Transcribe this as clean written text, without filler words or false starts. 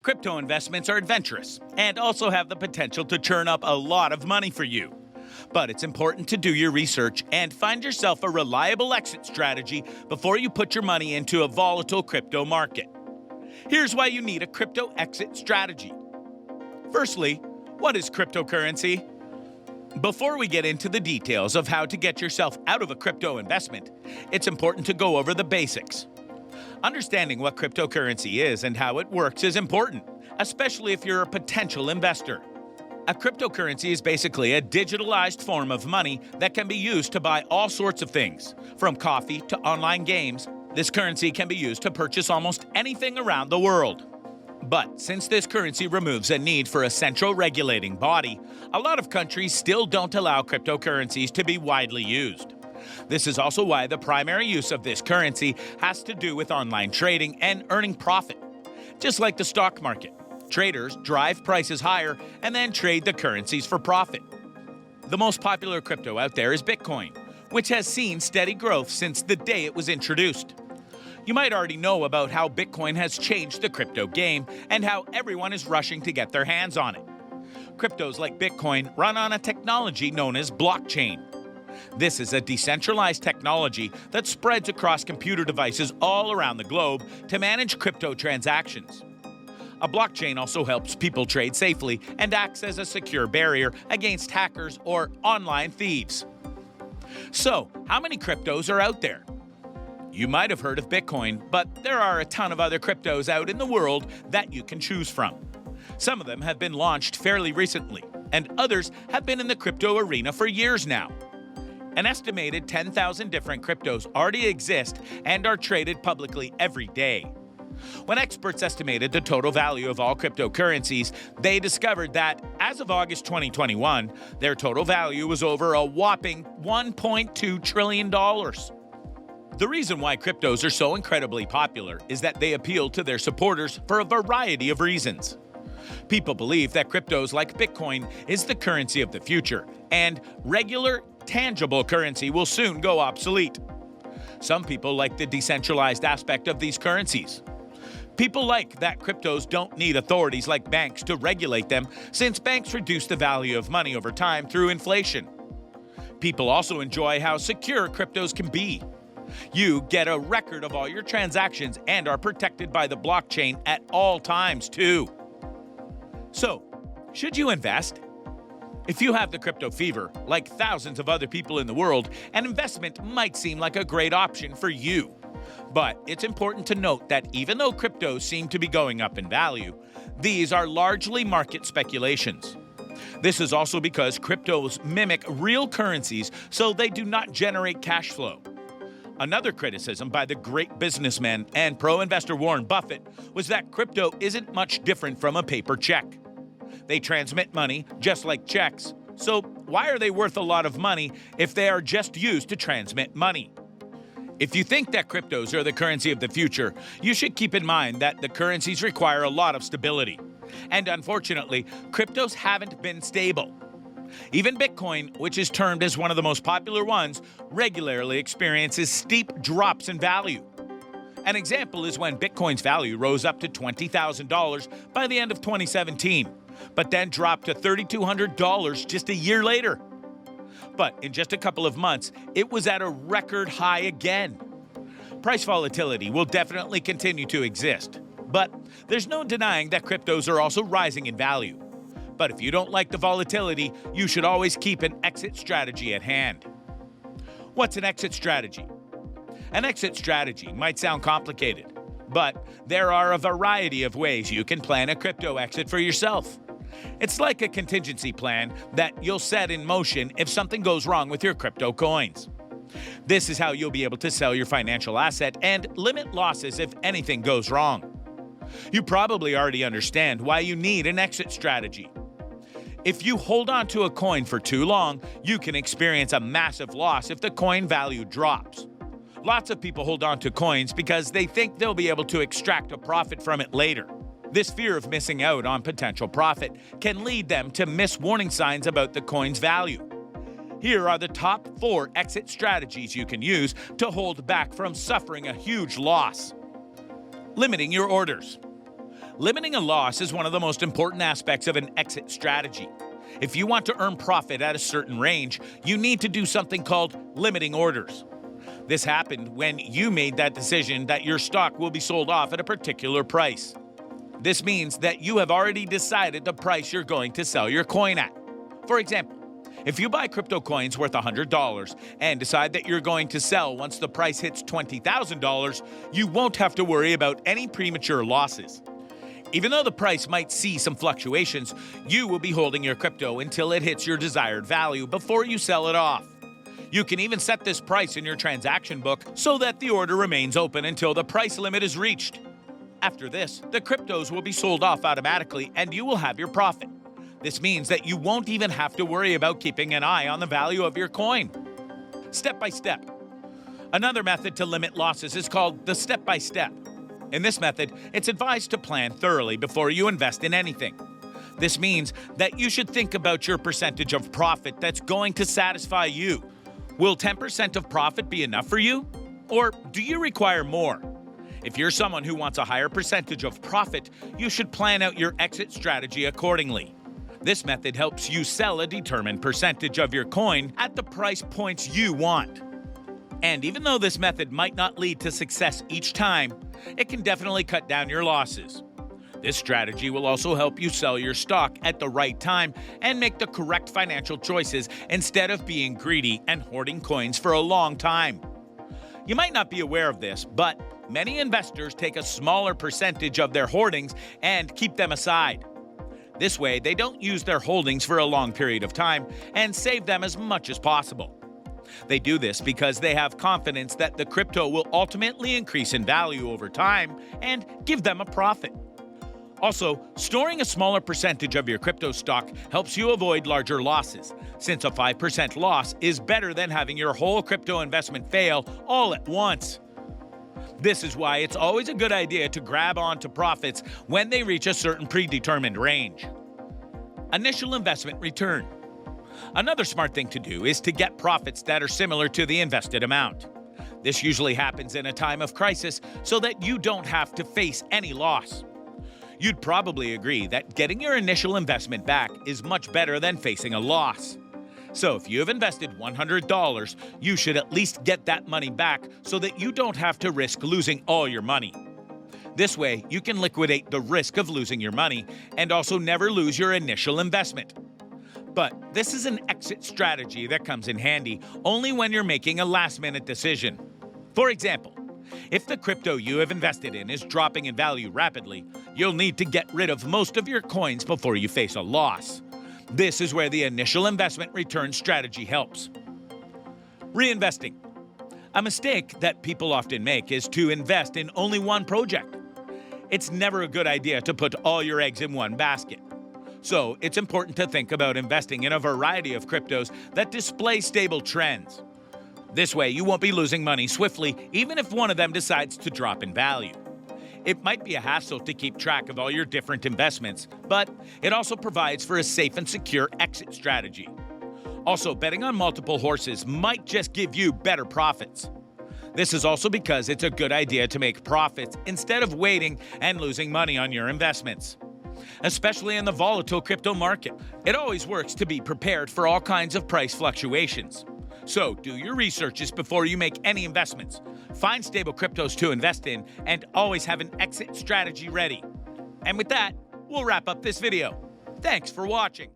Crypto investments are adventurous and also have the potential to churn up a lot of money for you. But it's important to do your research and find yourself a reliable exit strategy before you put your money into a volatile crypto market. Here's why you need a crypto exit strategy. Firstly, what is cryptocurrency? Before we get into the details of how to get yourself out of a crypto investment, it's important to go over the basics. Understanding what cryptocurrency is and how it works is important, especially if you're a potential investor. A cryptocurrency is basically a digitalized form of money that can be used to buy all sorts of things, from coffee to online games. This currency can be used to purchase almost anything around the world. But since this currency removes a need for a central regulating body, a lot of countries still don't allow cryptocurrencies to be widely used. This is also why the primary use of this currency has to do with online trading and earning profit. Just like the stock market, traders drive prices higher and then trade the currencies for profit. The most popular crypto out there is Bitcoin, which has seen steady growth since the day it was introduced. You might already know about how Bitcoin has changed the crypto game and how everyone is rushing to get their hands on it. Cryptos like Bitcoin run on a technology known as blockchain. This is a decentralized technology that spreads across computer devices all around the globe to manage crypto transactions. A blockchain also helps people trade safely and acts as a secure barrier against hackers or online thieves. So, how many cryptos are out there? You might have heard of Bitcoin, but there are a ton of other cryptos out in the world that you can choose from. Some of them have been launched fairly recently, and others have been in the crypto arena for years now. An estimated 10,000 different cryptos already exist and are traded publicly every day. When experts estimated the total value of all cryptocurrencies, they discovered that, as of August 2021, their total value was over a whopping $1.2 trillion. The reason why cryptos are so incredibly popular is that they appeal to their supporters for a variety of reasons. People believe that cryptos like Bitcoin is the currency of the future, and regular, tangible currency will soon go obsolete. Some people like the decentralized aspect of these currencies. People like that cryptos don't need authorities like banks to regulate them, since banks reduce the value of money over time through inflation. People also enjoy how secure cryptos can be. You get a record of all your transactions and are protected by the blockchain at all times, too. So, should you invest? If you have the crypto fever, like thousands of other people in the world, an investment might seem like a great option for you. But it's important to note that even though cryptos seem to be going up in value, these are largely market speculations. This is also because cryptos mimic real currencies, so they do not generate cash flow. Another criticism by the great businessman and pro-investor Warren Buffett was that crypto isn't much different from a paper check. They transmit money just like checks, so why are they worth a lot of money if they are just used to transmit money? If you think that cryptos are the currency of the future, you should keep in mind that the currencies require a lot of stability. And unfortunately, cryptos haven't been stable. Even Bitcoin, which is termed as one of the most popular ones, regularly experiences steep drops in value. An example is when Bitcoin's value rose up to $20,000 by the end of 2017, but then dropped to $3,200 just a year later. But in just a couple of months, it was at a record high again. Price volatility will definitely continue to exist, but there's no denying that cryptos are also rising in value. But if you don't like the volatility, you should always keep an exit strategy at hand. What's an exit strategy? An exit strategy might sound complicated, but there are a variety of ways you can plan a crypto exit for yourself. It's like a contingency plan that you'll set in motion if something goes wrong with your crypto coins. This is how you'll be able to sell your financial asset and limit losses if anything goes wrong. You probably already understand why you need an exit strategy. If you hold on to a coin for too long, you can experience a massive loss if the coin value drops. Lots of people hold on to coins because they think they'll be able to extract a profit from it later. This fear of missing out on potential profit can lead them to miss warning signs about the coin's value. Here are the top 4 exit strategies you can use to hold back from suffering a huge loss. Limiting your orders. Limiting a loss is one of the most important aspects of an exit strategy. If you want to earn profit at a certain range, you need to do something called limiting orders. This happened when you made that decision that your stock will be sold off at a particular price. This means that you have already decided the price you're going to sell your coin at. For example, if you buy crypto coins worth $100 and decide that you're going to sell once the price hits $20,000, you won't have to worry about any premature losses. Even though the price might see some fluctuations, you will be holding your crypto until it hits your desired value before you sell it off. You can even set this price in your transaction book so that the order remains open until the price limit is reached. After this, the cryptos will be sold off automatically and you will have your profit. This means that you won't even have to worry about keeping an eye on the value of your coin. Step by step. Another method to limit losses is called the step-by-step. In this method, it's advised to plan thoroughly before you invest in anything. This means that you should think about your percentage of profit that's going to satisfy you. Will 10% of profit be enough for you? Or do you require more? If you're someone who wants a higher percentage of profit, you should plan out your exit strategy accordingly. This method helps you sell a determined percentage of your coin at the price points you want. And even though this method might not lead to success each time, it can definitely cut down your losses. This strategy will also help you sell your stock at the right time and make the correct financial choices instead of being greedy and hoarding coins for a long time. You might not be aware of this, but many investors take a smaller percentage of their hoardings and keep them aside. This way, they don't use their holdings for a long period of time and save them as much as possible. They do this because they have confidence that the crypto will ultimately increase in value over time and give them a profit. Also, storing a smaller percentage of your crypto stock helps you avoid larger losses, since a 5% loss is better than having your whole crypto investment fail all at once. This is why it's always a good idea to grab onto profits when they reach a certain predetermined range. Initial investment return. Another smart thing to do is to get profits that are similar to the invested amount. This usually happens in a time of crisis so that you don't have to face any loss. You'd probably agree that getting your initial investment back is much better than facing a loss. So if you have invested $100, you should at least get that money back so that you don't have to risk losing all your money. This way, you can liquidate the risk of losing your money and also never lose your initial investment. But this is an exit strategy that comes in handy only when you're making a last-minute decision. For example, if the crypto you have invested in is dropping in value rapidly, you'll need to get rid of most of your coins before you face a loss. This is where the initial investment return strategy helps. Reinvesting. A mistake that people often make is to invest in only one project. It's never a good idea to put all your eggs in one basket. So it's important to think about investing in a variety of cryptos that display stable trends. This way, you won't be losing money swiftly, even if one of them decides to drop in value. It might be a hassle to keep track of all your different investments, but it also provides for a safe and secure exit strategy. Also, betting on multiple horses might just give you better profits. This is also because it's a good idea to make profits instead of waiting and losing money on your investments. Especially in the volatile crypto market, it always works to be prepared for all kinds of price fluctuations. So do your researches before you make any investments. Find stable cryptos to invest in and always have an exit strategy ready. And with that, we'll wrap up this video. Thanks for watching.